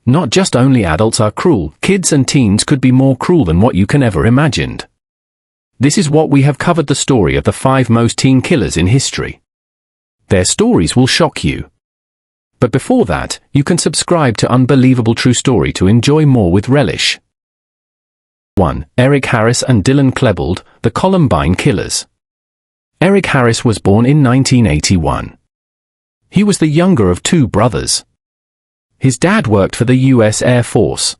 Not just only adults are cruel, kids and teens could be more cruel than what you can ever imagined. This is what we have covered: the story of the 5 most teen killers in history. Their stories will shock you. But before that, you can subscribe to Unbelievable True Story to enjoy more with relish. 1. Eric Harris and Dylan Klebold, the Columbine Killers. Eric Harris was born in 1981. He was the younger of 2 brothers. His dad worked for the US Air Force.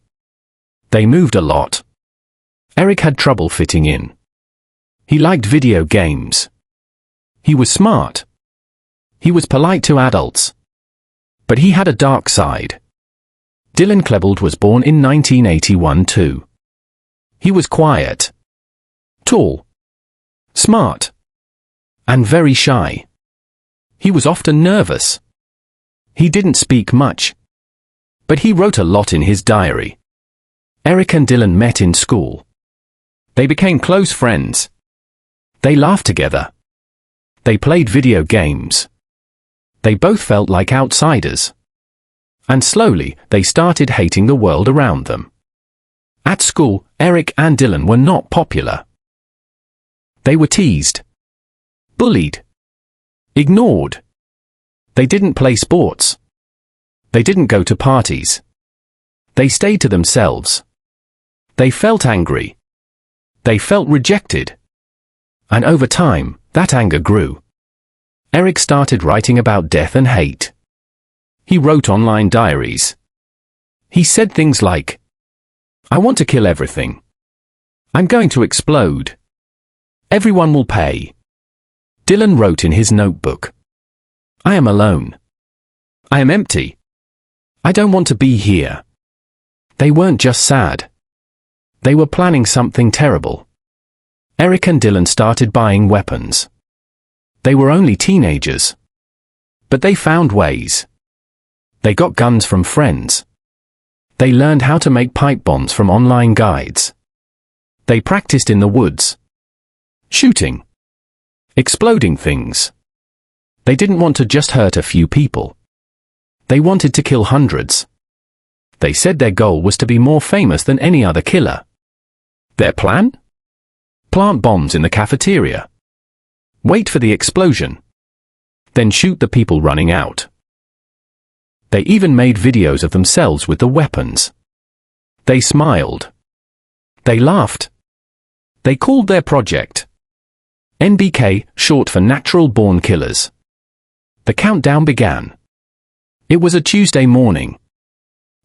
They moved a lot. Eric had trouble fitting in. He liked video games. He was smart. He was polite to adults. But he had a dark side. Dylan Klebold was born in 1981 too. He was quiet, tall, smart, and very shy. He was often nervous. He didn't speak much, but he wrote a lot in his diary. Eric and Dylan met in school. They became close friends. They laughed together. They played video games. They both felt like outsiders. And slowly, they started hating the world around them. At school, Eric and Dylan were not popular. They were teased, bullied, ignored. They didn't play sports. They didn't go to parties. They stayed to themselves. They felt angry. They felt rejected. And over time, that anger grew. Eric started writing about death and hate. He wrote online diaries. He said things like, "I want to kill everything. I'm going to explode. Everyone will pay." Dylan wrote in his notebook, "I am alone. I am empty. I don't want to be here." They weren't just sad. They were planning something terrible. Eric and Dylan started buying weapons. They were only teenagers. But they found ways. They got guns from friends. They learned how to make pipe bombs from online guides. They practiced in the woods, shooting, exploding things. They didn't want to just hurt a few people. They wanted to kill hundreds. They said their goal was to be more famous than any other killer. Their plan? Plant bombs in the cafeteria. Wait for the explosion. Then shoot the people running out. They even made videos of themselves with the weapons. They smiled. They laughed. They called their project NBK, short for Natural Born Killers. The countdown began. It was a Tuesday morning.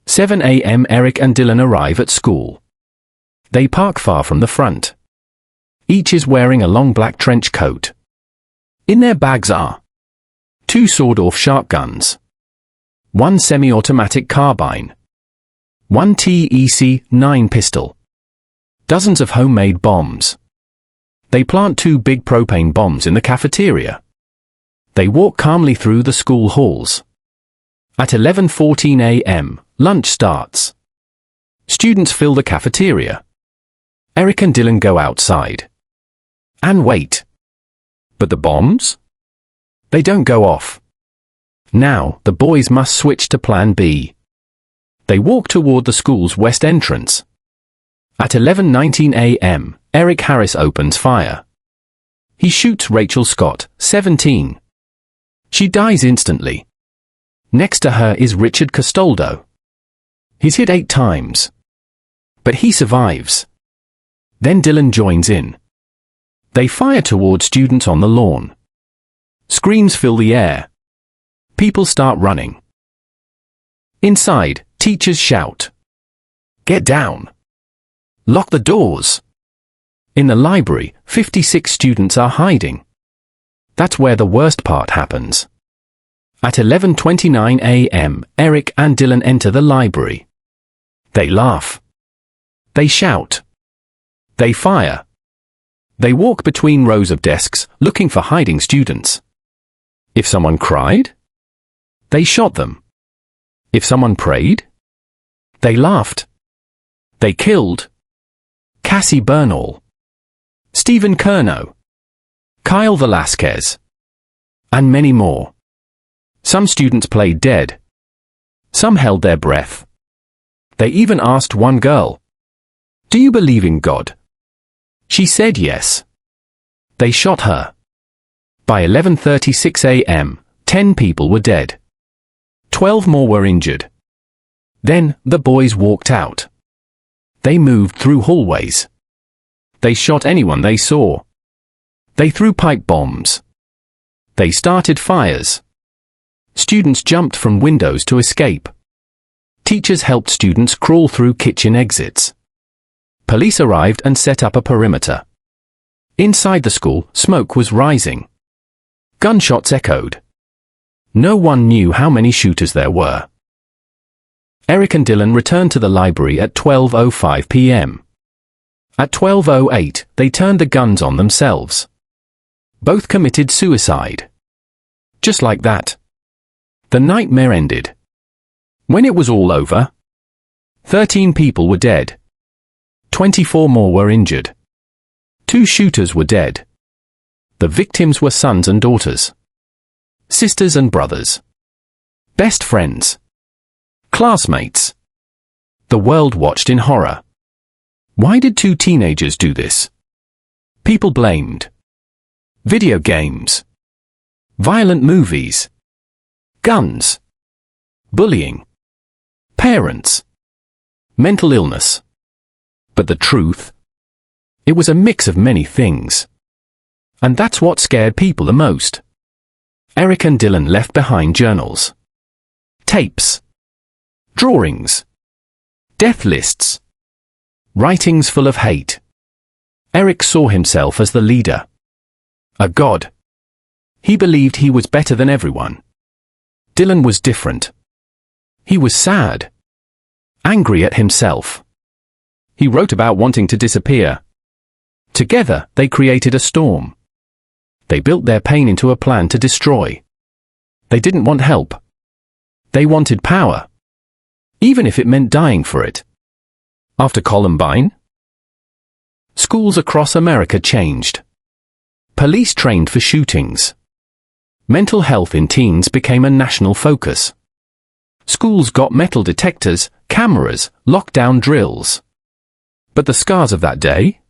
7 a.m. Eric and Dylan arrive at school. They park far from the front. Each is wearing a long black trench coat. In their bags are 2 sawed-off shotguns, 1 semi-automatic carbine, 1 TEC-9 pistol, dozens of homemade bombs. They plant 2 big propane bombs in the cafeteria. They walk calmly through the school halls. At 11:14 a.m., lunch starts. Students fill the cafeteria. Eric and Dylan go outside and wait. But the bombs? They don't go off. Now, the boys must switch to Plan B. They walk toward the school's west entrance. At 11:19 a.m., Eric Harris opens fire. He shoots Rachel Scott, 17. She dies instantly. Next to her is Richard Castaldo. He's hit 8 times. But he survives. Then Dylan joins in. They fire toward students on the lawn. Screams fill the air. People start running. Inside, teachers shout, "Get down! Lock the doors!" In the library, 56 students are hiding. That's where the worst part happens. At 11:29 a.m., Eric and Dylan enter the library. They laugh. They shout. They fire. They walk between rows of desks, looking for hiding students. If someone cried, they shot them. If someone prayed, they laughed. They killed Cassie Bernal, Stephen Curnow, Kyle Velasquez, and many more. Some students played dead. Some held their breath. They even asked one girl, "Do you believe in God?" She said yes. They shot her. By 11:36 a.m., 10 people were dead. 12 more were injured. Then, the boys walked out. They moved through hallways. They shot anyone they saw. They threw pipe bombs. They started fires. Students jumped from windows to escape. Teachers helped students crawl through kitchen exits. Police arrived and set up a perimeter. Inside the school, smoke was rising. Gunshots echoed. No one knew how many shooters there were. Eric and Dylan returned to the library at 12:05 p.m. At 12:08, they turned the guns on themselves. Both committed suicide. Just like that. The nightmare ended. When it was all over, 13 people were dead. 24 more were injured. 2 shooters were dead. The victims were sons and daughters, sisters and brothers, best friends, classmates. The world watched in horror. Why did 2 teenagers do this? People blamed. Video games. Violent movies. Guns. Bullying. Parents. Mental illness. But the truth? It was a mix of many things. And that's what scared people the most. Eric and Dylan left behind journals, tapes, drawings, death lists, writings full of hate. Eric saw himself as the leader, a god. He believed he was better than everyone. Dylan was different. He was sad, angry at himself. He wrote about wanting to disappear. Together, they created a storm. They built their pain into a plan to destroy. They didn't want help. They wanted power, even if it meant dying for it. After Columbine, schools across America changed. Police trained for shootings. Mental health in teens became a national focus. Schools got metal detectors, cameras, lockdown drills. But the scars of that day?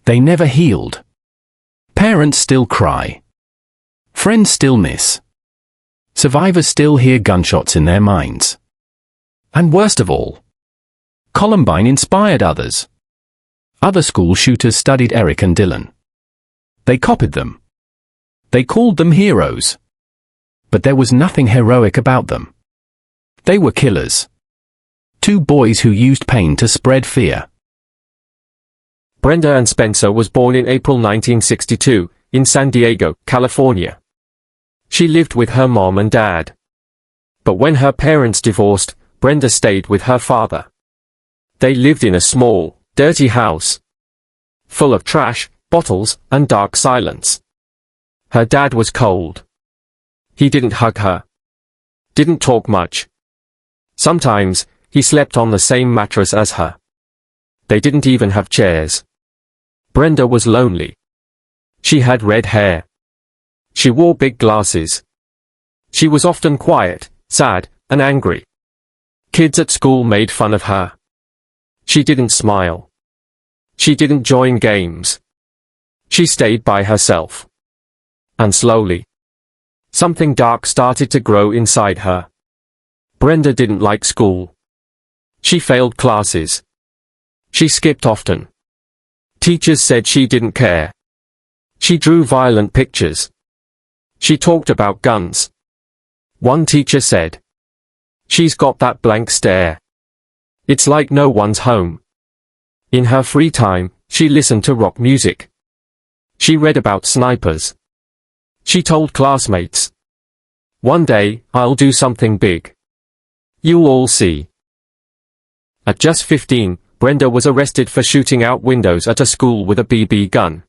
They never healed. Parents still cry. Friends still miss. Survivors still hear gunshots in their minds. And worst of all, Columbine inspired others. Other school shooters studied Eric and Dylan. They copied them. They called them heroes. But there was nothing heroic about them. They were killers. 2 boys who used pain to spread fear. Brenda Ann Spencer was born in April 1962, in San Diego, California. She lived with her mom and dad. But when her parents divorced, Brenda stayed with her father. They lived in a small, dirty house, full of trash, bottles, and dark silence. Her dad was cold. He didn't hug her. Didn't talk much. Sometimes, he slept on the same mattress as her. They didn't even have chairs. Brenda was lonely. She had red hair. She wore big glasses. She was often quiet, sad, and angry. Kids at school made fun of her. She didn't smile. She didn't join games. She stayed by herself. And slowly, something dark started to grow inside her. Brenda didn't like school. She failed classes. She skipped often. Teachers said she didn't care. She drew violent pictures. She talked about guns. One teacher said, "She's got that blank stare. It's like no one's home." In her free time, she listened to rock music. She read about snipers. She told classmates, "One day, I'll do something big. You'll all see." At just 15, Brenda was arrested for shooting out windows at a school with a BB gun.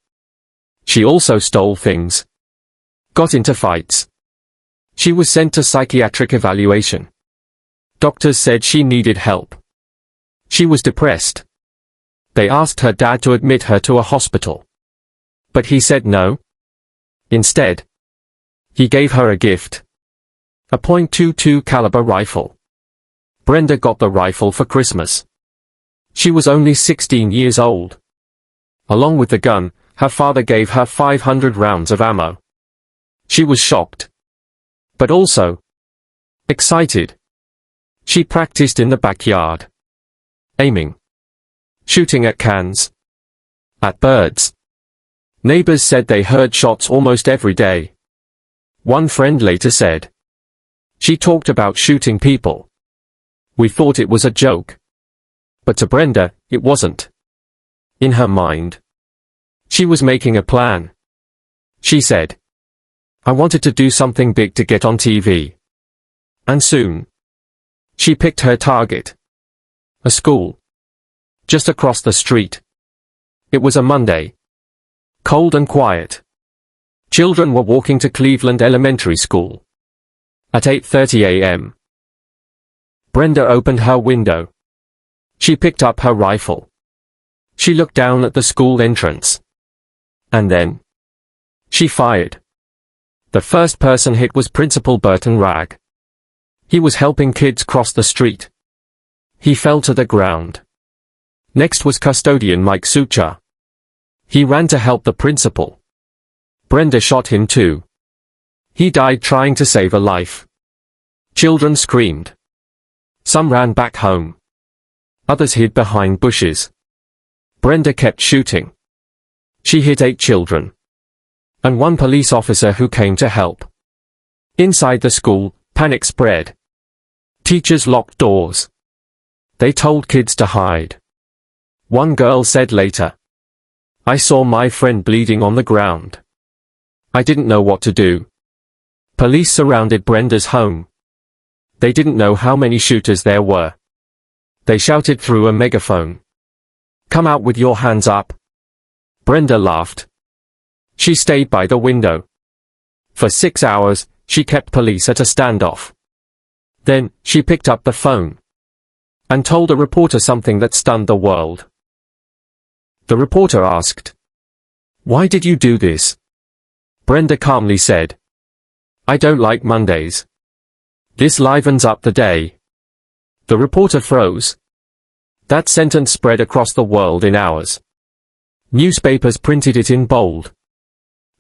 She also stole things. Got into fights. She was sent to psychiatric evaluation. Doctors said she needed help. She was depressed. They asked her dad to admit her to a hospital. But he said no. Instead, he gave her a gift. A .22 caliber rifle. Brenda got the rifle for Christmas. She was only 16 years old. Along with the gun, her father gave her 500 rounds of ammo. She was shocked. But also excited. She practiced in the backyard. Aiming. Shooting at cans. At birds. Neighbors said they heard shots almost every day. One friend later said. She talked about shooting people. We thought it was a joke. But to Brenda, it wasn't. In her mind, she was making a plan. She said, I wanted to do something big to get on TV. And soon, she picked her target. A school. Just across the street. It was a Monday. Cold and quiet. Children were walking to Cleveland Elementary School. At 8:30 a.m. Brenda opened her window. She picked up her rifle. She looked down at the school entrance. And then, she fired. The first person hit was Principal Burton Ragg. He was helping kids cross the street. He fell to the ground. Next was custodian Mike Sucha. He ran to help the principal. Brenda shot him too. He died trying to save a life. Children screamed. Some ran back home. Others hid behind bushes. Brenda kept shooting. She hit 8 children. And one police officer who came to help. Inside the school, panic spread. Teachers locked doors. They told kids to hide. One girl said later, I saw my friend bleeding on the ground. I didn't know what to do. Police surrounded Brenda's home. They didn't know how many shooters there were. They shouted through a megaphone. Come out with your hands up. Brenda laughed. She stayed by the window. For 6 hours, she kept police at a standoff. Then, she picked up the phone. And told a reporter something that stunned the world. The reporter asked, Why did you do this? Brenda calmly said, I don't like Mondays. This livens up the day. The reporter froze. That sentence spread across the world in hours. Newspapers printed it in bold.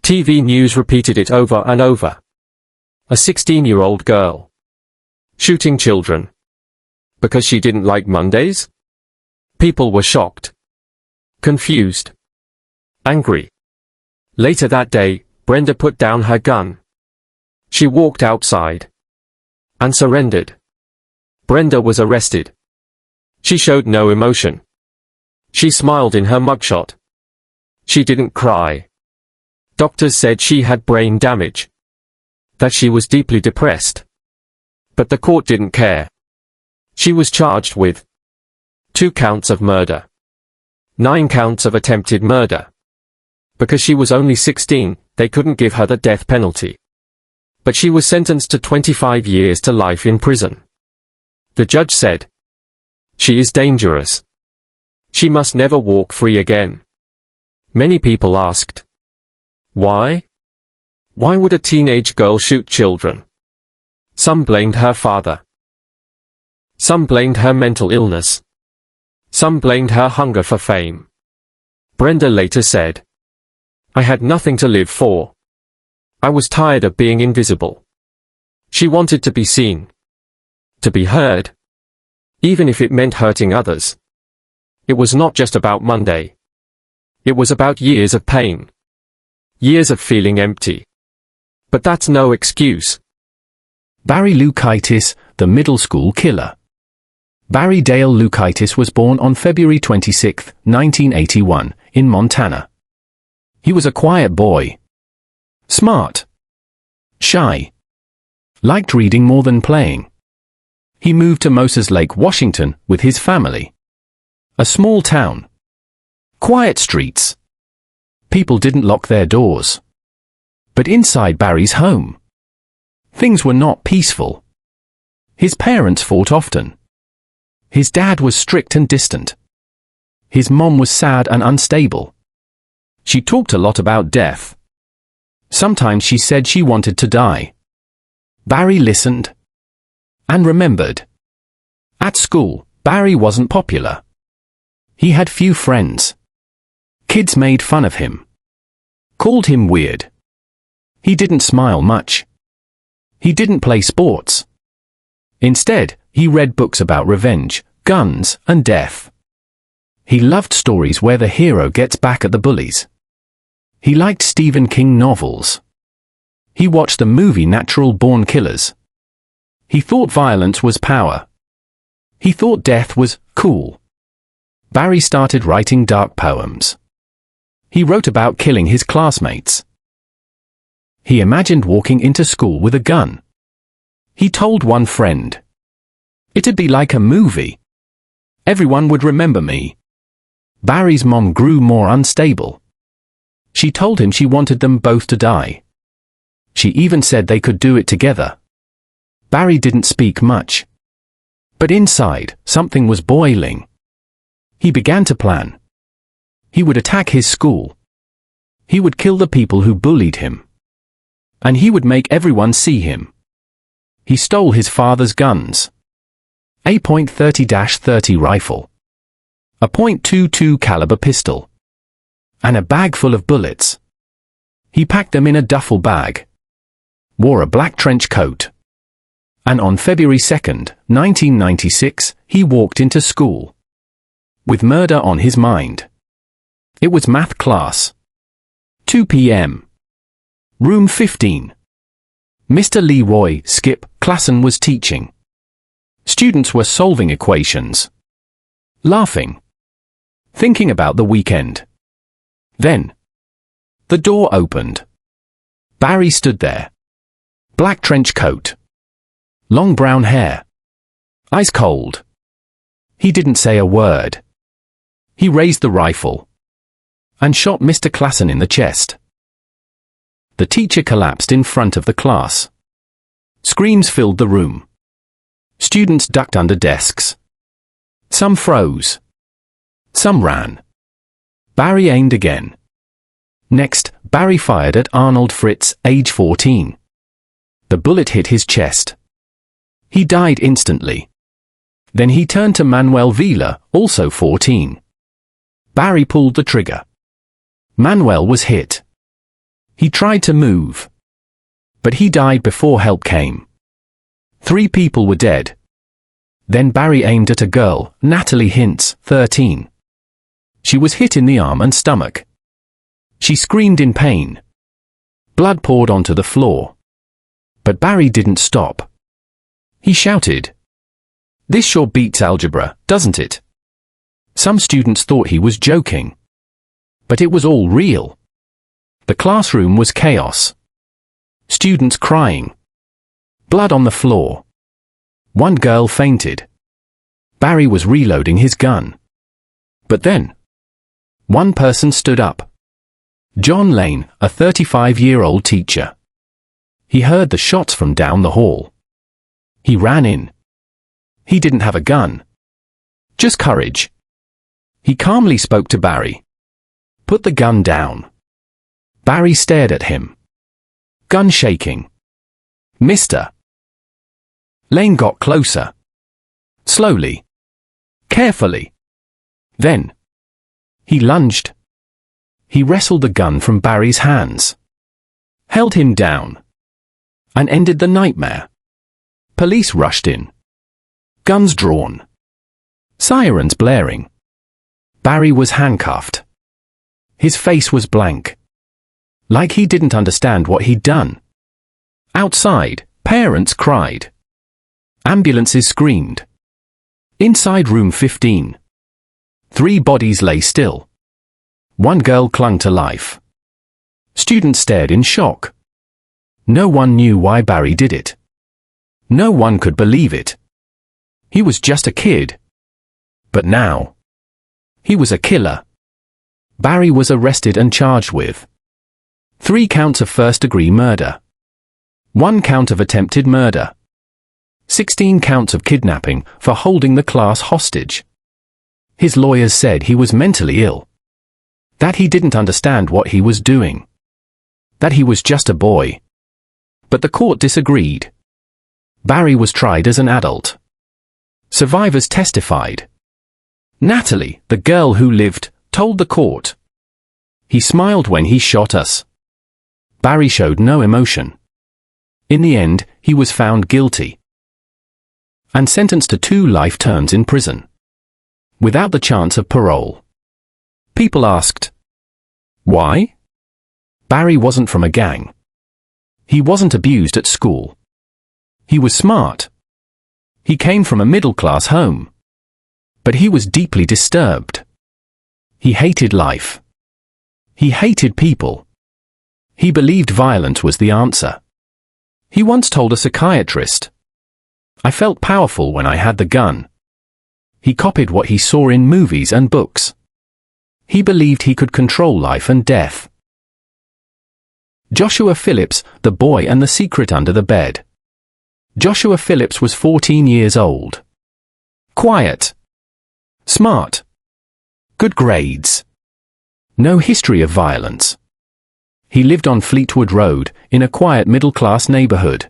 TV news repeated it over and over. A 16-year-old girl. Shooting children. Because she didn't like Mondays? People were shocked. Confused. Angry. Later that day, Brenda put down her gun. She walked outside. And surrendered. Brenda was arrested. She showed no emotion. She smiled in her mugshot. She didn't cry. Doctors said she had brain damage. That she was deeply depressed. But the court didn't care. She was charged with 2 counts of murder. 9 counts of attempted murder. Because she was only 16, they couldn't give her the death penalty. But she was sentenced to 25 years to life in prison. The judge said, She is dangerous. She must never walk free again. Many people asked, Why? Why would a teenage girl shoot children? Some blamed her father. Some blamed her mental illness. Some blamed her hunger for fame. Brenda later said, I had nothing to live for. I was tired of being invisible. She wanted to be seen. To be heard. Even if it meant hurting others. It was not just about Monday. It was about years of pain. Years of feeling empty. But that's no excuse. Barry Loukaitis, the middle school killer. Barry Dale Loukaitis was born on February 26, 1981, in Montana. He was a quiet boy. Smart. Shy. Liked reading more than playing. He moved to Moses Lake, Washington, with his family. A small town. Quiet streets. People didn't lock their doors. But inside Barry's home, things were not peaceful. His parents fought often. His dad was strict and distant. His mom was sad and unstable. She talked a lot about death. Sometimes she said she wanted to die. Barry listened. And remembered. At school, Barry wasn't popular. He had few friends. Kids made fun of him. Called him weird. He didn't smile much. He didn't play sports. Instead, he read books about revenge, guns, and death. He loved stories where the hero gets back at the bullies. He liked Stephen King novels. He watched the movie Natural Born Killers. He thought violence was power. He thought death was cool. Barry started writing dark poems. He wrote about killing his classmates. He imagined walking into school with a gun. He told one friend, "It'd be like a movie. Everyone would remember me." Barry's mom grew more unstable. She told him she wanted them both to die. She even said they could do it together. Barry didn't speak much. But inside, something was boiling. He began to plan. He would attack his school. He would kill the people who bullied him. And he would make everyone see him. He stole his father's guns. A .30-30 rifle. A .22 caliber pistol. And a bag full of bullets. He packed them in a duffel bag. Wore a black trench coat. And on February 2nd, 1996, he walked into school. With murder on his mind. It was math class. 2 p.m. Room 15. Mr. Leroy Skip Klassen was teaching. Students were solving equations. Laughing. Thinking about the weekend. Then, the door opened. Barry stood there. Black trench coat. Long brown hair. Ice cold. He didn't say a word. He raised the rifle. And shot Mr. Klassen in the chest. The teacher collapsed in front of the class. Screams filled the room. Students ducked under desks. Some froze. Some ran. Barry aimed again. Next, Barry fired at Arnold Fritz, age 14. The bullet hit his chest. He died instantly. Then he turned to Manuel Vila, also 14. Barry pulled the trigger. Manuel was hit. He tried to move. But he died before help came. 3 people were dead. Then Barry aimed at a girl, Natalie Hintz, 13. She was hit in the arm and stomach. She screamed in pain. Blood poured onto the floor. But Barry didn't stop. He shouted, "This sure beats algebra, doesn't it?" Some students thought he was joking. But it was all real. The classroom was chaos. Students crying. Blood on the floor. One girl fainted. Barry was reloading his gun. But then, one person stood up. John Lane, a 35-year-old teacher. He heard the shots from down the hall. He ran in. He didn't have a gun. Just courage. He calmly spoke to Barry. "Put the gun down." Barry stared at him. Gun shaking. "Mister." Lane got closer. Slowly. Carefully. Then, he lunged. He wrestled the gun from Barry's hands. Held him down. And ended the nightmare. Police rushed in. Guns drawn. Sirens blaring. Barry was handcuffed. His face was blank. Like he didn't understand what he'd done. Outside, parents cried. Ambulances screamed. Inside room 15. 3 bodies lay still. One girl clung to life. Students stared in shock. No one knew why Barry did it. No one could believe it. He was just a kid. But now, he was a killer. Barry was arrested and charged with 3 counts of first-degree murder, 1 count of attempted murder, 16 counts of kidnapping for holding the class hostage. His lawyers said he was mentally ill. That he didn't understand what he was doing. That he was just a boy. But the court disagreed. Barry was tried as an adult. Survivors testified. Natalie, the girl who lived, told the court. He smiled when he shot us. Barry showed no emotion. In the end, he was found guilty and sentenced to 2 life terms in prison, without the chance of parole. People asked, why? Barry wasn't from a gang. He wasn't abused at school. He was smart. He came from a middle-class home. But he was deeply disturbed. He hated life. He hated people. He believed violence was the answer. He once told a psychiatrist, "I felt powerful when I had the gun." He copied what he saw in movies and books. He believed he could control life and death. Joshua Phillips, the boy and the secret under the bed. Joshua Phillips was 14 years old. Quiet. Smart. Good grades. No history of violence. He lived on Fleetwood Road, in a quiet middle-class neighborhood.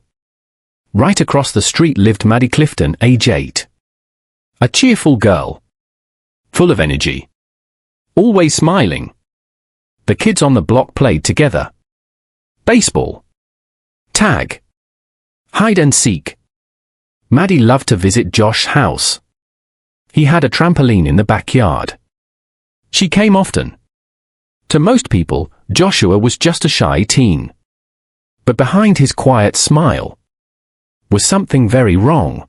Right across the street lived Maddie Clifton, age 8. A cheerful girl. Full of energy. Always smiling. The kids on the block played together. Baseball. Tag. Hide and seek. Maddie loved to visit Josh's house. He had a trampoline in the backyard. She came often. To most people, Joshua was just a shy teen. But behind his quiet smile was something very wrong.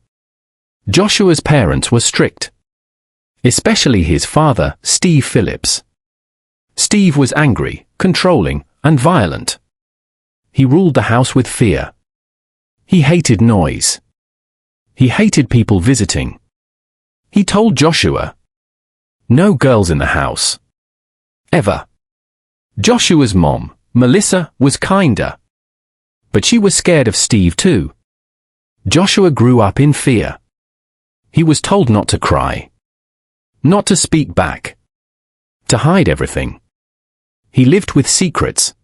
Joshua's parents were strict. Especially his father, Steve Phillips. Steve was angry, controlling, and violent. He ruled the house with fear. He hated noise. He hated people visiting. He told Joshua, "No girls in the house. Ever." Joshua's mom, Melissa, was kinder. But she was scared of Steve too. Joshua grew up in fear. He was told not to cry. Not to speak back. To hide everything. He lived with secrets.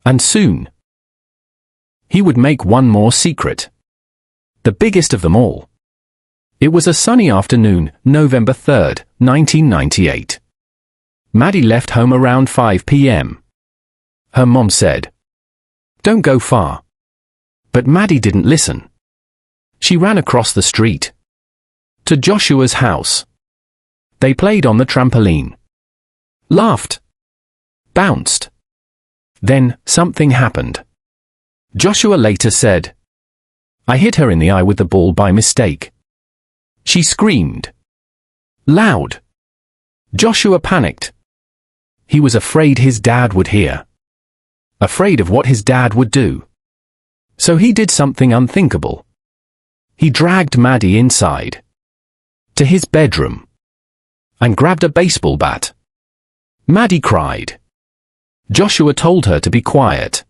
And soon, he would make one more secret. The biggest of them all. It was a sunny afternoon, November 3rd, 1998. Maddie left home around 5 p.m. Her mom said, "Don't go far." But Maddie didn't listen. She ran across the street to Joshua's house. They played on the trampoline. Laughed. Bounced. Then, something happened. Joshua later said, "I hit her in the eye with the ball by mistake." She screamed. Loud. Joshua panicked. He was afraid his dad would hear. Afraid of what his dad would do. So he did something unthinkable. He dragged Maddie inside. To his bedroom. And grabbed a baseball bat. Maddie cried. Joshua told her to be quiet.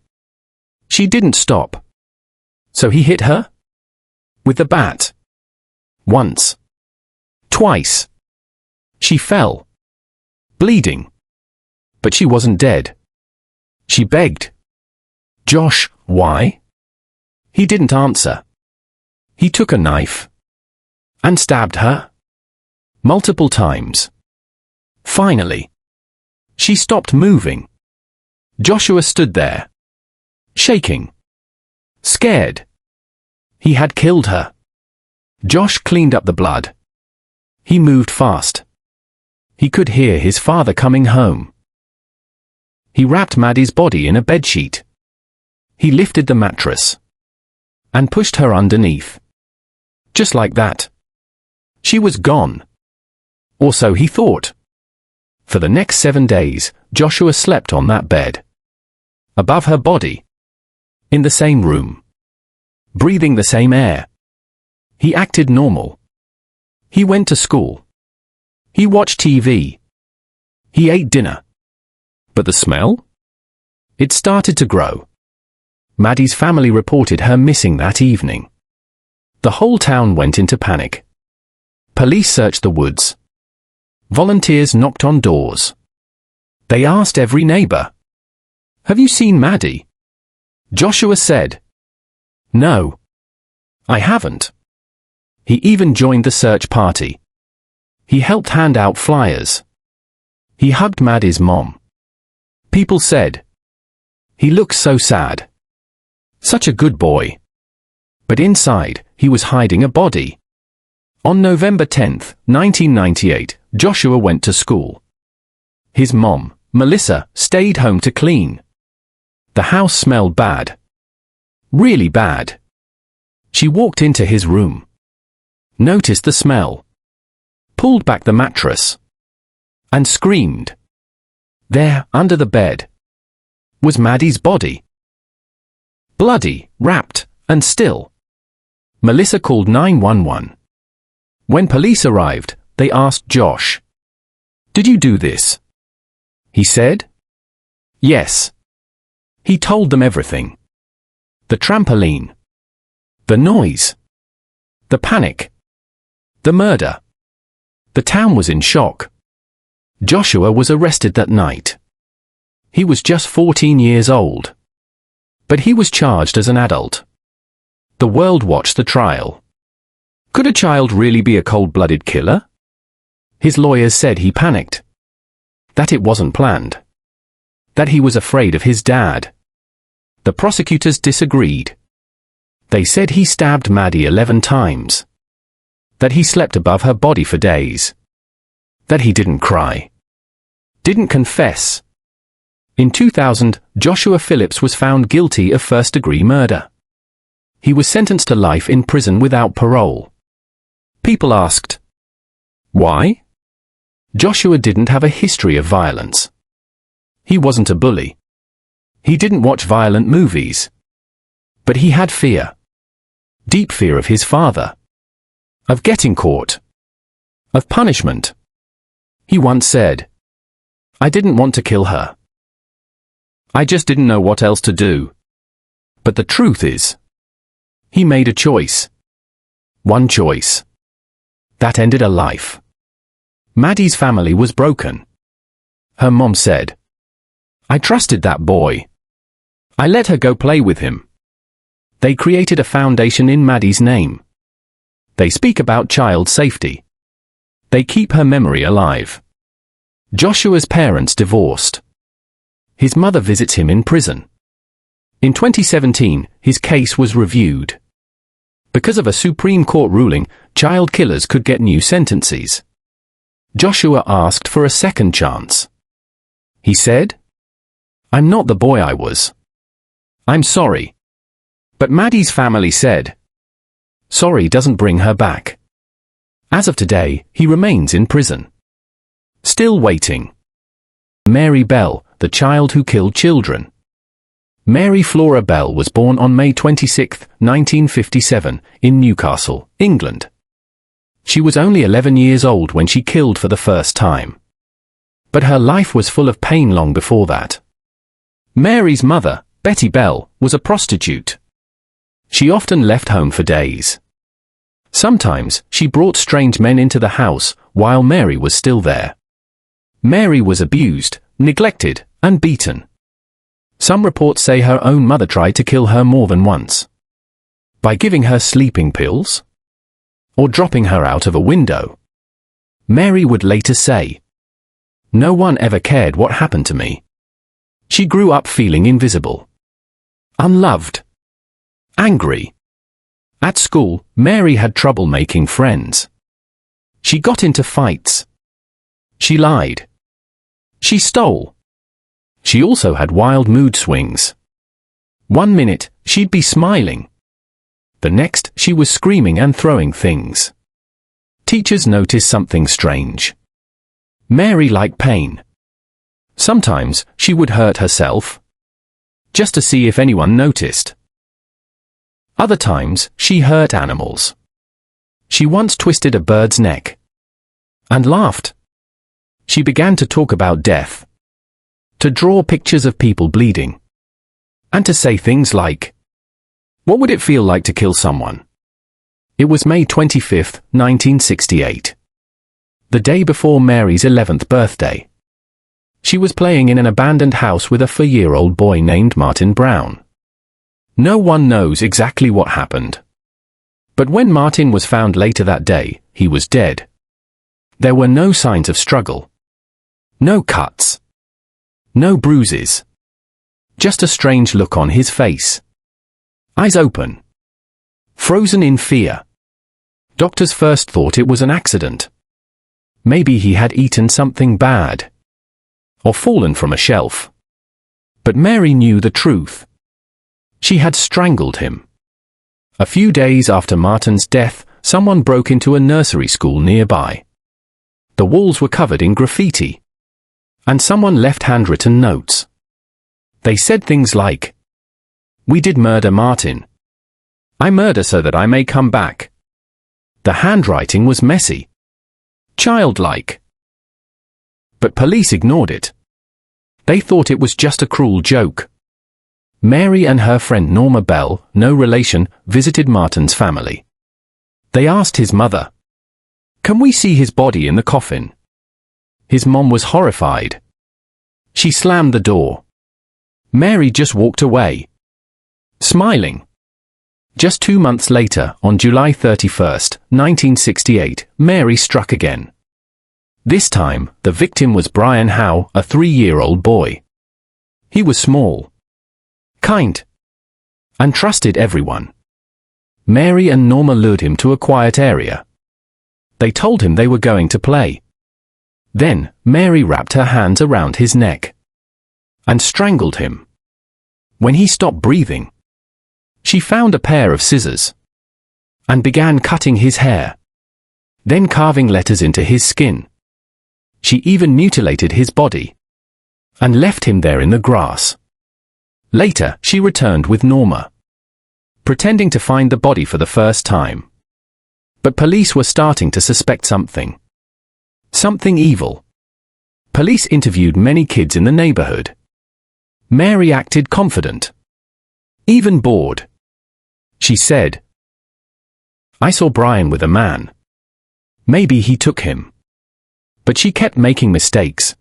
She didn't stop. So he hit her? With the bat. Once. Twice. She fell. Bleeding. But she wasn't dead. She begged. "Josh, why?" He didn't answer. He took a knife. And stabbed her. Multiple times. Finally. She stopped moving. Joshua stood there. Shaking. Scared. He had killed her. Josh cleaned up the blood. He moved fast. He could hear his father coming home. He wrapped Maddie's body in a bedsheet. He lifted the mattress. And pushed her underneath. Just like that. She was gone. Or so he thought. For the next 7 days, Joshua slept on that bed. Above her body. In the same room. Breathing the same air. He acted normal. He went to school. He watched TV. He ate dinner. But the smell? It started to grow. Maddie's family reported her missing that evening. The whole town went into panic. Police searched the woods. Volunteers knocked on doors. They asked every neighbor, "Have you seen Maddie?" Joshua said, "No. I haven't." He even joined the search party. He helped hand out flyers. He hugged Maddie's mom. People said, "He looks so sad. Such a good boy." But inside, he was hiding a body. On November 10, 1998, Joshua went to school. His mom, Melissa, stayed home to clean. The house smelled bad. Really bad. She walked into his room. Noticed the smell. Pulled back the mattress. And screamed. There, under the bed, was Maddie's body. Bloody, wrapped, and still. Melissa called 911. When police arrived, they asked Josh, "Did you do this?" He said, "Yes." He told them everything. The trampoline. The noise. The panic. The murder. The town was in shock. Joshua was arrested that night. He was just 14 years old. But he was charged as an adult. The world watched the trial. Could a child really be a cold-blooded killer? His lawyers said he panicked. That it wasn't planned. That he was afraid of his dad. The prosecutors disagreed. They said he stabbed Maddie 11 times. That he slept above her body for days. That he didn't cry. Didn't confess. In 2000, Joshua Phillips was found guilty of first-degree murder. He was sentenced to life in prison without parole. People asked, why? Joshua didn't have a history of violence. He wasn't a bully. He didn't watch violent movies. But he had fear. Deep fear of his father. Of getting caught. Of punishment. He once said, "I didn't want to kill her. I just didn't know what else to do." But the truth is, he made a choice. One choice. That ended a life. Maddie's family was broken. Her mom said, "I trusted that boy. I let her go play with him." They created a foundation in Maddie's name. They speak about child safety. They keep her memory alive. Joshua's parents divorced. His mother visits him in prison. In 2017, his case was reviewed. Because of a Supreme Court ruling, child killers could get new sentences. Joshua asked for a second chance. He said, "I'm not the boy I was. I'm sorry." But Maddie's family said, sorry doesn't bring her back. As of today, he remains in prison. Still waiting. Mary Bell, the child who killed children. Mary Flora Bell was born on May 26, 1957, in Newcastle, England. She was only 11 years old when she killed for the first time. But her life was full of pain long before that. Mary's mother, Betty Bell, was a prostitute. She often left home for days. Sometimes, she brought strange men into the house, while Mary was still there. Mary was abused, neglected, and beaten. Some reports say her own mother tried to kill her more than once. By giving her sleeping pills? Or dropping her out of a window? Mary would later say, "No one ever cared what happened to me." She grew up feeling invisible. Unloved. Angry. At school, Mary had trouble making friends. She got into fights. She lied. She stole. She also had wild mood swings. One minute, she'd be smiling. The next, she was screaming and throwing things. Teachers noticed something strange. Mary liked pain. Sometimes, she would hurt herself, just to see if anyone noticed. Other times, she hurt animals. She once twisted a bird's neck. And laughed. She began to talk about death. To draw pictures of people bleeding. And to say things like, "What would it feel like to kill someone?" It was May 25, 1968. The day before Mary's 11th birthday. She was playing in an abandoned house with a 4-year-old boy named Martin Brown. No one knows exactly what happened. But when Martin was found later that day, he was dead. There were no signs of struggle. No cuts. No bruises. Just a strange look on his face. Eyes open. Frozen in fear. Doctors first thought it was an accident. Maybe he had eaten something bad. Or fallen from a shelf. But Mary knew the truth. She had strangled him. A few days after Martin's death, someone broke into a nursery school nearby. The walls were covered in graffiti. And someone left handwritten notes. They said things like, "We did murder Martin. I murder so that I may come back." The handwriting was messy. Childlike. But police ignored it. They thought it was just a cruel joke. Mary and her friend Norma Bell, no relation, visited Martin's family. They asked his mother, "Can we see his body in the coffin?" His mom was horrified. She slammed the door. Mary just walked away, smiling. Just 2 months later, on July 31st, 1968, Mary struck again. This time, the victim was Brian Howe, a 3-year-old boy. He was small, kind, and trusted everyone. Mary and Norma lured him to a quiet area. They told him they were going to play. Then, Mary wrapped her hands around his neck and strangled him. When he stopped breathing, she found a pair of scissors and began cutting his hair, then carving letters into his skin. She even mutilated his body and left him there in the grass. Later, she returned with Norma, pretending to find the body for the first time. But police were starting to suspect something. Something evil. Police interviewed many kids in the neighborhood. Mary acted confident, even bored. She said, "I saw Brian with a man. Maybe he took him." But she kept making mistakes.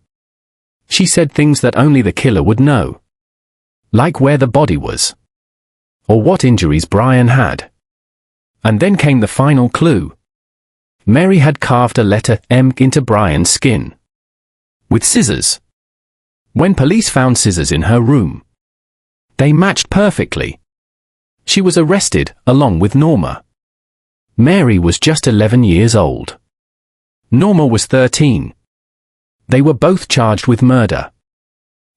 She said things that only the killer would know. Like where the body was. Or what injuries Brian had. And then came the final clue. Mary had carved a letter M into Brian's skin. With scissors. When police found scissors in her room, they matched perfectly. She was arrested, along with Norma. Mary was just 11 years old. Norma was 13. They were both charged with murder.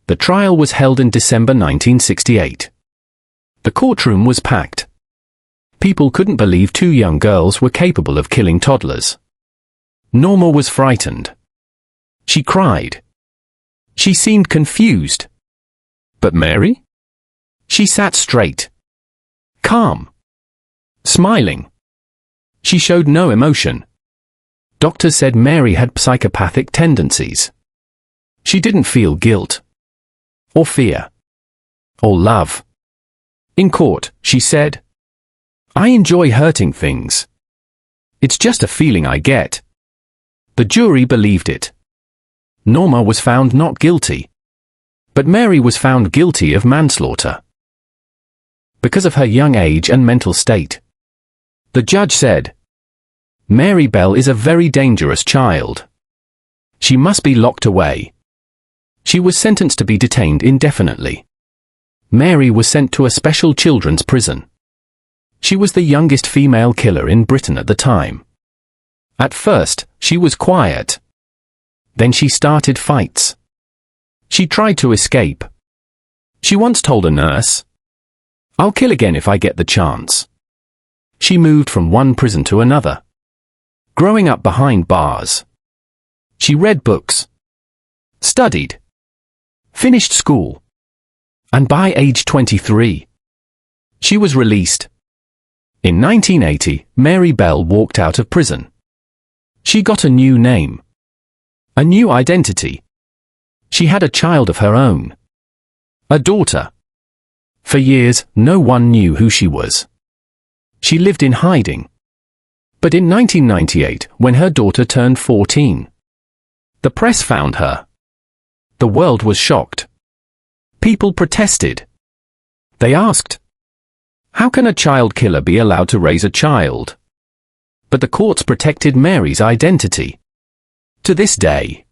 The trial was held in December 1968. The courtroom was packed. People couldn't believe 2 young girls were capable of killing toddlers. Norma was frightened. She cried. She seemed confused. But Mary? She sat straight. Calm. Smiling. She showed no emotion. Doctors said Mary had psychopathic tendencies. She didn't feel guilt. Or fear. Or love. In court, she said, "I enjoy hurting things. It's just a feeling I get." The jury believed it. Norma was found not guilty. But Mary was found guilty of manslaughter. Because of her young age and mental state. The judge said, "Mary Bell is a very dangerous child. She must be locked away." She was sentenced to be detained indefinitely. Mary was sent to a special children's prison. She was the youngest female killer in Britain at the time. At first, she was quiet. Then she started fights. She tried to escape. She once told a nurse, "I'll kill again if I get the chance." She moved from one prison to another, growing up behind bars. She read books, studied, finished school, and by age 23, she was released. In 1980, Mary Bell walked out of prison. She got a new name, a new identity. She had a child of her own, a daughter. For years, no one knew who she was. She lived in hiding. But in 1998, when her daughter turned 14, the press found her. The world was shocked. People protested. They asked, How can a child killer be allowed to raise a child? But the courts protected Mary's identity. To this day,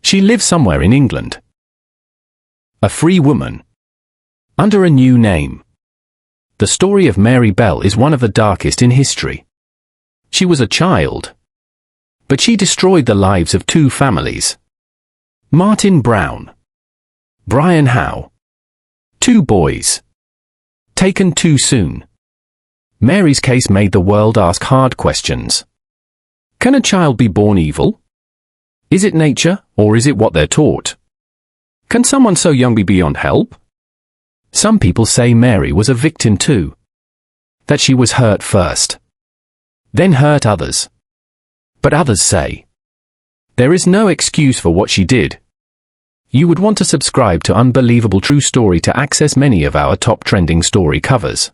she lives somewhere in England. A free woman. Under a new name. The story of Mary Bell is one of the darkest in history. She was a child, but she destroyed the lives of two families. Martin Brown. Brian Howe. Two boys. Taken too soon. Mary's case made the world ask hard questions. Can a child be born evil? Is it nature, or is it what they're taught? Can someone so young be beyond help? Some people say Mary was a victim too. That she was hurt first, then hurt others. But others say there is no excuse for what she did. You would want to subscribe to Unbelievable True Story to access many of our top trending story covers.